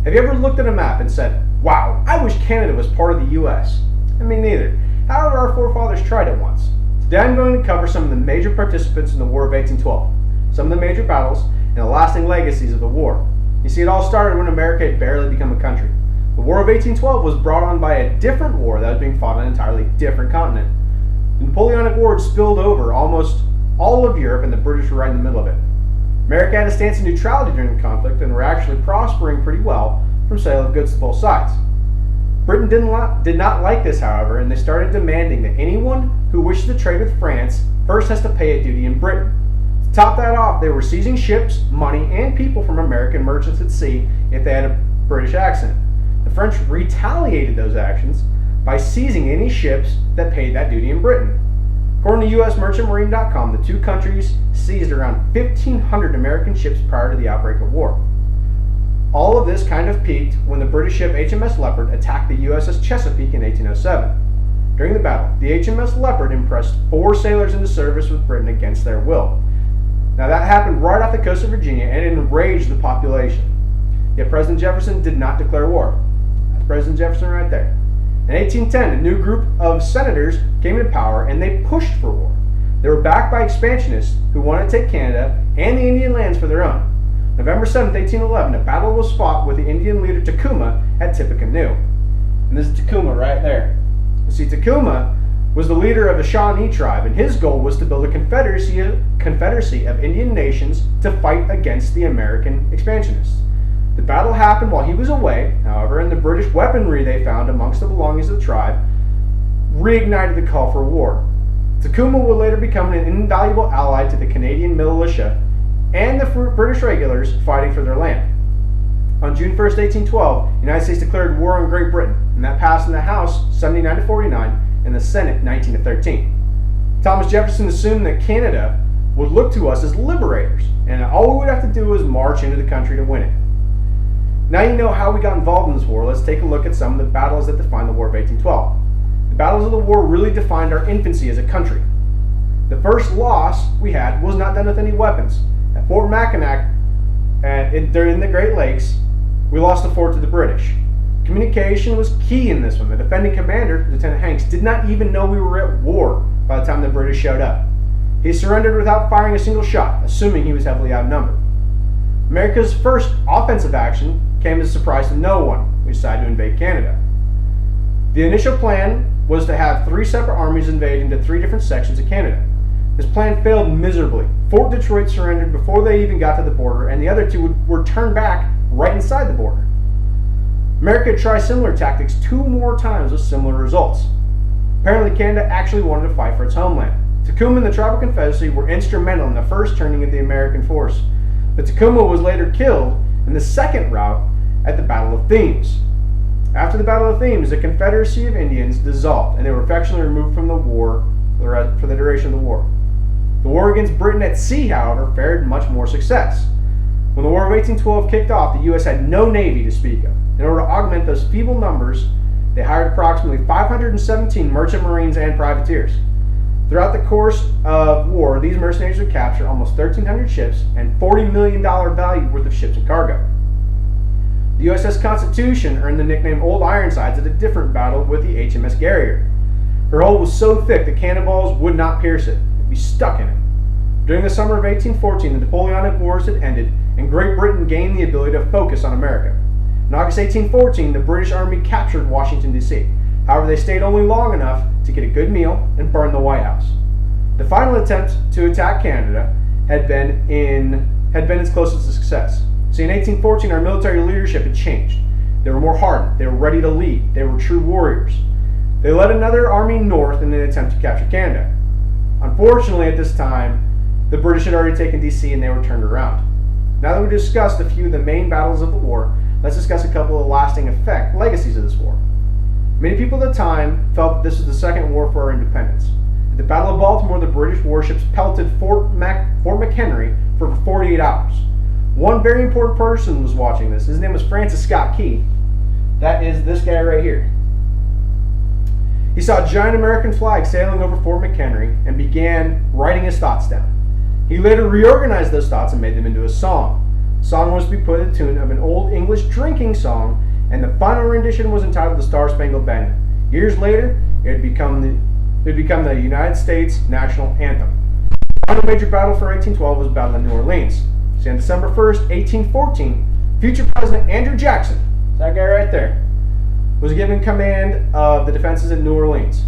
Have you ever looked at a map and said, wow, I wish Canada was part of the US? I mean, neither. However, our forefathers tried it once. Today I'm going to cover some of the major participants in the War of 1812, some of the major battles, and the lasting legacies of the war. You see, it all started when America had barely become a country. The War of 1812 was brought on by a different war that was being fought on an entirely different continent. The Napoleonic War had spilled over almost all of Europe, and the British were right in the middle of it. America had a stance of neutrality during the conflict and were actually prospering pretty well from sale of goods to both sides. Britain did not like this, however, and they started demanding that anyone who wished to trade with France first has to pay a duty in Britain. To top that off, they were seizing ships, money, and people from American merchants at sea if they had a British accent. The French retaliated those actions by seizing any ships that paid that duty in Britain. According to USMerchantMarine.com, the two countries seized around 1,500 American ships prior to the outbreak of war. All of this kind of peaked when the British ship HMS Leopard attacked the USS Chesapeake in 1807. During the battle, the HMS Leopard impressed 4 sailors into service with Britain against their will. Now that happened right off the coast of Virginia and it enraged the population. Yet President Jefferson did not declare war. That's President Jefferson right there. In 1810, a new group of senators came into power and they pushed for war. They were backed by expansionists who wanted to take Canada and the Indian lands for their own. November 7, 1811, a battle was fought with the Indian leader Tecumseh at Tippecanoe. And this is Tecumseh right there. You see, Tecumseh was the leader of the Shawnee tribe, and his goal was to build a confederacy of Indian nations to fight against the American expansionists. The battle happened while he was away, however, and the British weaponry they found amongst the belongings of the tribe reignited the call for war. Tecumseh would later become an invaluable ally to the Canadian militia and the British regulars fighting for their land. On June 1st, 1812, the United States declared war on Great Britain, and that passed in the House 79-49 and the Senate 19-13. Thomas Jefferson assumed that Canada would look to us as liberators, and all we would have to do was march into the country to win it. Now you know how we got involved in this war. Let's take a look at some of the battles that defined the War of 1812. The battles of the war really defined our infancy as a country. The first loss we had was not done with any weapons. At Fort Mackinac, during the Great Lakes, we lost the fort to the British. Communication was key in this one. The defending commander, Lieutenant Hanks, did not even know we were at war by the time the British showed up. He surrendered without firing a single shot, assuming he was heavily outnumbered. America's first offensive action came as a surprise to no one. We decided to invade Canada. The initial plan was to have 3 separate armies invade into 3 different sections of Canada. This plan failed miserably. Fort Detroit surrendered before they even got to the border, and the other 2 were turned back right inside the border. America tried similar tactics 2 more times with similar results. Apparently, Canada actually wanted to fight for its homeland. Tecumseh and the Tribal Confederacy were instrumental in the first turning of the American force, but Tecumseh was later killed in the second rout at the Battle of Thames. After the Battle of Thames, the Confederacy of Indians dissolved, and they were effectually removed from the war for the duration of the war. The war against Britain at sea, however, fared much more success. When the War of 1812 kicked off, the U.S. had no navy to speak of. In order to augment those feeble numbers, they hired approximately 517 merchant marines and privateers. Throughout the course of war, these mercenaries would capture almost 1,300 ships and $40 million value worth of ships and cargo. The USS Constitution earned the nickname Old Ironsides at a different battle with the HMS Guerrier. Her hull was so thick that cannonballs would not pierce it. It'd be stuck in it. During the summer of 1814, the Napoleonic Wars had ended, and Great Britain gained the ability to focus on America. In August 1814, the British Army captured Washington, D.C. However, they stayed only long enough to get a good meal and burn the White House. The final attempt to attack Canada had been its closest to success. See, in 1814, our military leadership had changed. They were more hardened. They were ready to lead. They were true warriors. They led another army north in an attempt to capture Canada. Unfortunately, at this time, the British had already taken D.C. and they were turned around. Now that we've discussed a few of the main battles of the war, let's discuss a couple of lasting legacies of this war. Many people at the time felt that this was the second war for our independence. At the Battle of Baltimore, the British warships pelted Fort McHenry for 48 hours. One very important person was watching this. His name was Francis Scott Key. That is this guy right here. He saw a giant American flag sailing over Fort McHenry and began writing his thoughts down. He later reorganized those thoughts and made them into a song. The song was to be put to the tune of an old English drinking song, and the final rendition was entitled "The Star Spangled Banner." Years later, it had become the United States national anthem. The final major battle for 1812 was the Battle of New Orleans. See, on December 1st, 1814, future President Andrew Jackson, that guy right there, was given command of the defenses at New Orleans.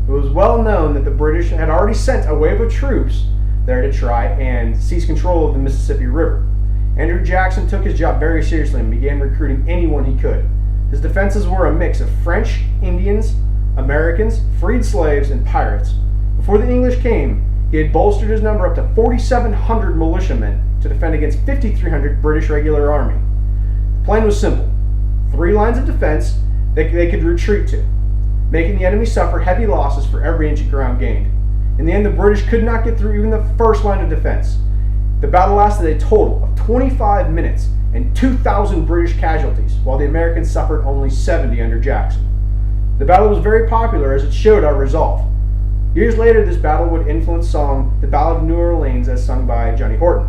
It was well known that the British had already sent a wave of troops there to try and seize control of the Mississippi River. Andrew Jackson took his job very seriously and began recruiting anyone he could. His defenses were a mix of French, Indians, Americans, freed slaves, and pirates. Before the English came, he had bolstered his number up to 4,700 militiamen to defend against 5,300 British regular army. The plan was simple: 3 lines of defense that they could retreat to, making the enemy suffer heavy losses for every inch of ground gained. In the end, the British could not get through even the first line of defense. The battle lasted a total of 25 minutes and 2,000 British casualties, while the Americans suffered only 70 under Jackson. The battle was very popular as it showed our resolve. Years later, this battle would influence song "The Ballad of New Orleans" as sung by Johnny Horton.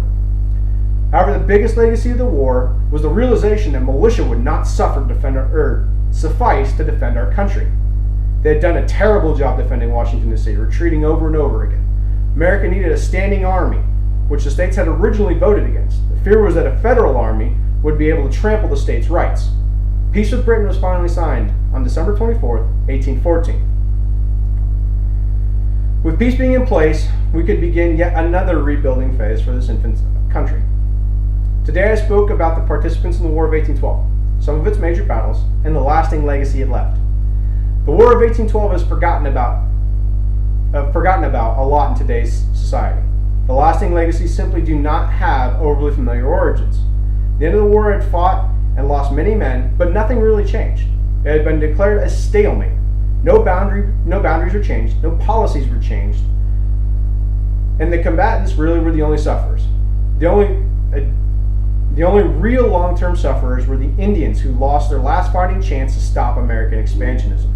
However, the biggest legacy of the war was the realization that militia would not suffice to defend our country. They had done a terrible job defending Washington, D.C., retreating over and over again. America needed a standing army, which the states had originally voted against. The fear was that a federal army would be able to trample the states' rights. Peace with Britain was finally signed on December 24th, 1814. With peace being in place, we could begin yet another rebuilding phase for this infant country. Today I spoke about the participants in the War of 1812, some of its major battles, and the lasting legacy it left. The War of 1812 is forgotten about a lot in today's society. The lasting legacies simply do not have overly familiar origins. The end of the war had fought and lost many men, but nothing really changed. It had been declared a stalemate. No boundaries were changed, no policies were changed, and the combatants really were the only sufferers. The only real long-term sufferers were the Indians, who lost their last fighting chance to stop American expansionism.